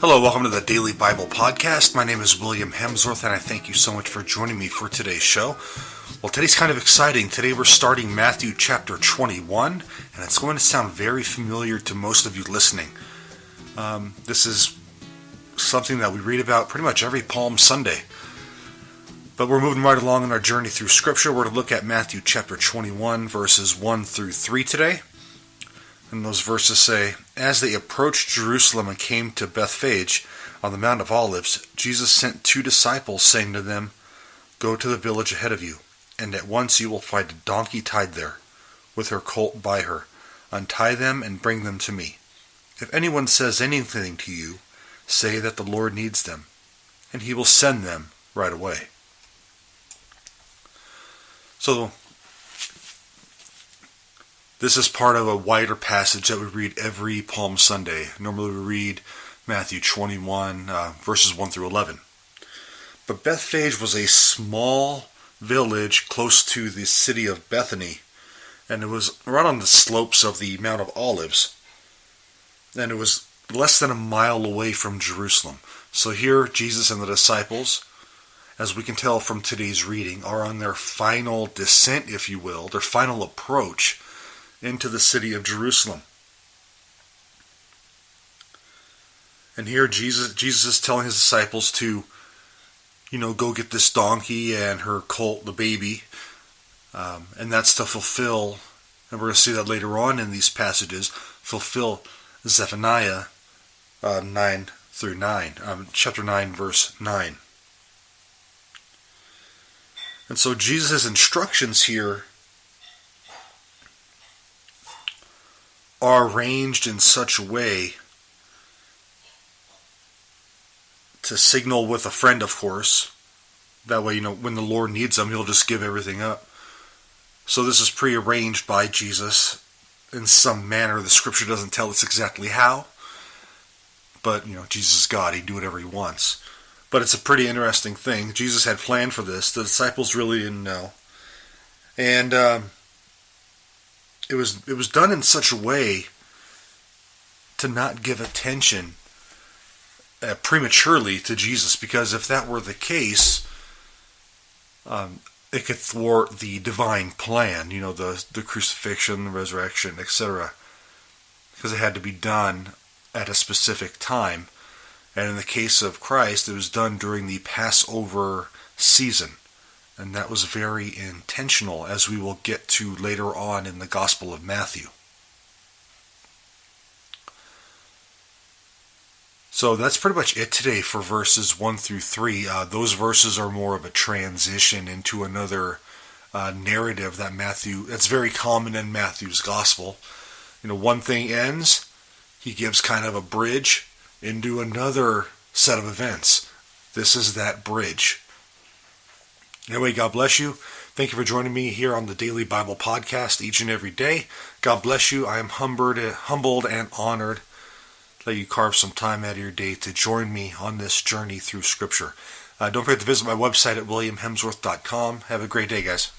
Hello, welcome to the Daily Bible Podcast. My name is William Hemsworth, and I thank you so much for joining me for today's show. Well, today's kind of exciting. Today we're starting Matthew chapter 21, and it's going to sound very familiar to most of you listening. This is something that we read about pretty much every Palm Sunday. But we're moving right along in our journey through Scripture. We're going to look at Matthew chapter 21, verses 1 through 3 today. And those verses say, "As they approached Jerusalem and came to Bethphage on the Mount of Olives, Jesus sent 2 disciples, saying to them, 'Go to the village ahead of you, and at once you will find a donkey tied there, with her colt by her. Untie them and bring them to me. If anyone says anything to you, say that the Lord needs them, and he will send them right away.'" So, this is part of a wider passage that we read every Palm Sunday. Normally we read Matthew 21, verses 1 through 11. But Bethphage was a small village close to the city of Bethany, and it was right on the slopes of the Mount of Olives, and it was less than a mile away from Jerusalem. So here Jesus and the disciples, as we can tell from today's reading, are on their final descent, if you will, their final approach into the city of Jerusalem. And here Jesus is telling his disciples to, go get this donkey and her colt, the baby, and that's to fulfill, and we're going to see that later on in these passages, fulfill Zephaniah 9 through 9, chapter 9, verse 9. And so Jesus' instructions here are arranged in such a way to signal with a friend, of course. That way, when the Lord needs them, he'll just give everything up. So this is prearranged by Jesus in some manner. The scripture doesn't tell us exactly how. But, Jesus is God. He'd do whatever he wants. But it's a pretty interesting thing. Jesus had planned for this. The disciples really didn't know. And it was done in such a way to not give attention prematurely to Jesus, because if that were the case, it could thwart the divine plan, the crucifixion, the resurrection, etc. Because it had to be done at a specific time. And in the case of Christ, it was done during the Passover season. And that was very intentional, as we will get to later on in the Gospel of Matthew. So that's pretty much it today for verses 1 through 3. Those verses are more of a transition into another narrative that's very common in Matthew's Gospel. One thing ends, he gives kind of a bridge into another set of events. This is that bridge. Anyway, God bless you. Thank you for joining me here on the Daily Bible Podcast each and every day. God bless you. I am humbled and honored that you carve some time out of your day to join me on this journey through Scripture. Don't forget to visit my website at williamhemsworth.com. Have a great day, guys.